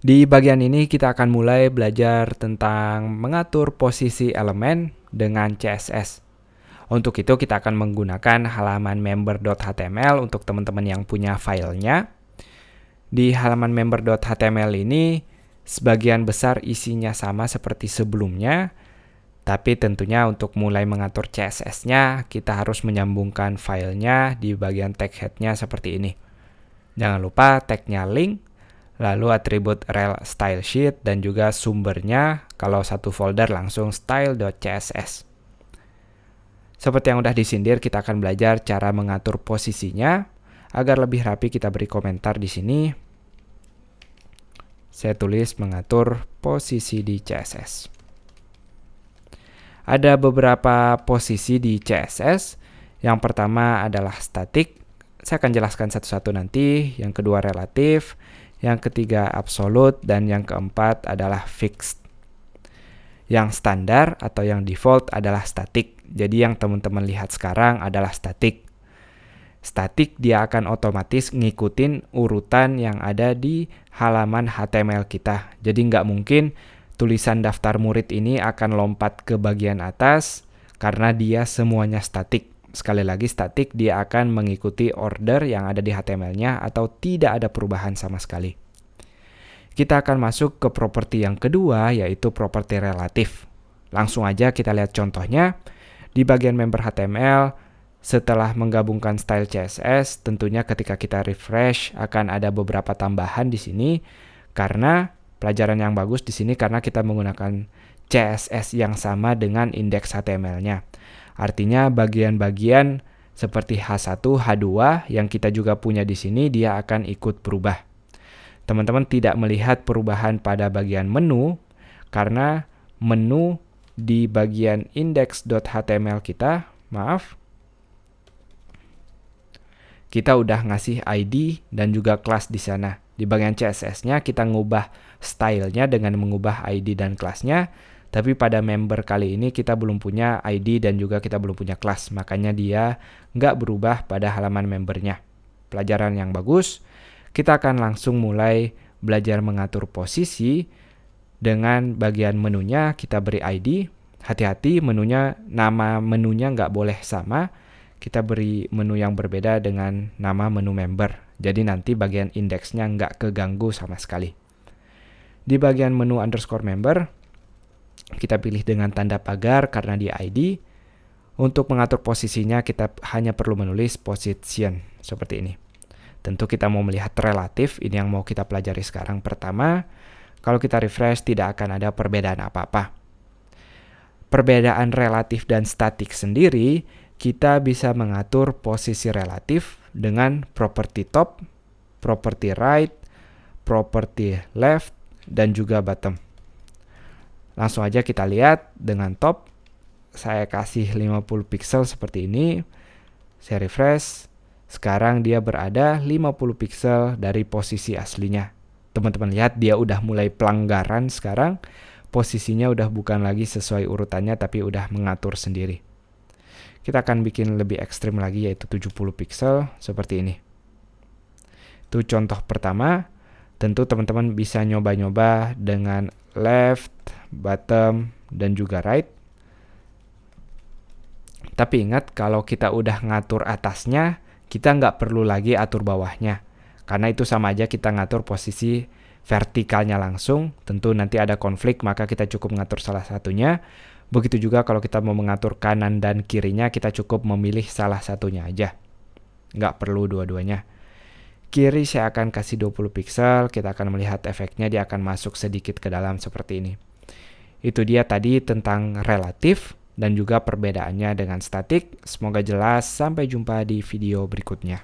Di bagian ini kita akan mulai belajar tentang mengatur posisi elemen dengan CSS. Untuk itu kita akan menggunakan halaman member.html untuk teman-teman yang punya filenya. Di halaman member.html ini sebagian besar isinya sama seperti sebelumnya, tapi tentunya untuk mulai mengatur CSS-nya kita harus menyambungkan filenya di bagian tag head-nya seperti ini. Jangan lupa tag-nya link, lalu atribut rel style sheet, dan juga sumbernya kalau satu folder langsung style.css. Seperti yang udah disindir, kita akan belajar cara mengatur posisinya. Agar lebih rapi kita beri komentar di sini. Saya tulis mengatur posisi di CSS. Ada beberapa posisi di CSS. Yang pertama adalah static. Saya akan jelaskan satu-satu nanti. Yang kedua relatif. Yang ketiga absolute, dan yang keempat adalah fixed. Yang standar atau yang default adalah static. Jadi yang teman-teman lihat sekarang adalah static. Static dia akan otomatis ngikutin urutan yang ada di halaman HTML kita. Jadi nggak mungkin tulisan daftar murid ini akan lompat ke bagian atas karena dia semuanya static. Sekali lagi static dia akan mengikuti order yang ada di HTML-nya atau tidak ada perubahan sama sekali. Kita akan masuk ke properti yang kedua, yaitu properti relatif. Langsung aja kita lihat contohnya. Di bagian member HTML, setelah menggabungkan style CSS, tentunya ketika kita refresh akan ada beberapa tambahan di sini karena pelajaran yang bagus di sini karena kita menggunakan CSS yang sama dengan indeks HTML-nya. Artinya bagian-bagian seperti H1, H2 yang kita juga punya di sini dia akan ikut berubah. Teman-teman tidak melihat perubahan pada bagian menu karena menu di bagian index.html kita, kita udah ngasih ID dan juga kelas di sana. Di bagian CSS-nya kita ngubah style-nya dengan mengubah ID dan kelasnya. Tapi pada member kali ini kita belum punya ID dan juga kita belum punya kelas. Makanya dia nggak berubah pada halaman membernya. Pelajaran yang bagus. Kita akan langsung mulai belajar mengatur posisi. Dengan bagian menunya kita beri ID. Hati-hati nama menunya nggak boleh sama. Kita beri menu yang berbeda dengan nama menu member. Jadi nanti bagian indeksnya nggak keganggu sama sekali. Di bagian menu underscore member, kita pilih dengan tanda pagar karena di ID. Untuk mengatur posisinya kita hanya perlu menulis position seperti ini. Tentu kita mau melihat relatif, ini yang mau kita pelajari sekarang. Pertama, kalau kita refresh tidak akan ada perbedaan apa-apa. Perbedaan relatif dan statik sendiri, kita bisa mengatur posisi relatif dengan property top, property right, property left, dan juga bottom. Langsung aja kita lihat dengan top, saya kasih 50 pixel seperti ini. Saya refresh, sekarang dia berada 50 pixel dari posisi aslinya. Teman-teman lihat dia udah mulai pelanggaran sekarang. Posisinya udah bukan lagi sesuai urutannya tapi udah mengatur sendiri. Kita akan bikin lebih ekstrim lagi yaitu 70 pixel seperti ini. Itu contoh pertama. Tentu teman-teman bisa nyoba-nyoba dengan left, bottom, dan juga right. Tapi ingat kalau kita udah ngatur atasnya, kita nggak perlu lagi atur bawahnya. Karena itu sama aja kita ngatur posisi vertikalnya langsung. Tentu nanti ada konflik maka kita cukup ngatur salah satunya. Begitu juga kalau kita mau mengatur kanan dan kirinya, kita cukup memilih salah satunya aja. Nggak perlu dua-duanya. Kiri saya akan kasih 20 pixel, kita akan melihat efeknya dia akan masuk sedikit ke dalam seperti ini. Itu dia tadi tentang relatif dan juga perbedaannya dengan statik. Semoga jelas, sampai jumpa di video berikutnya.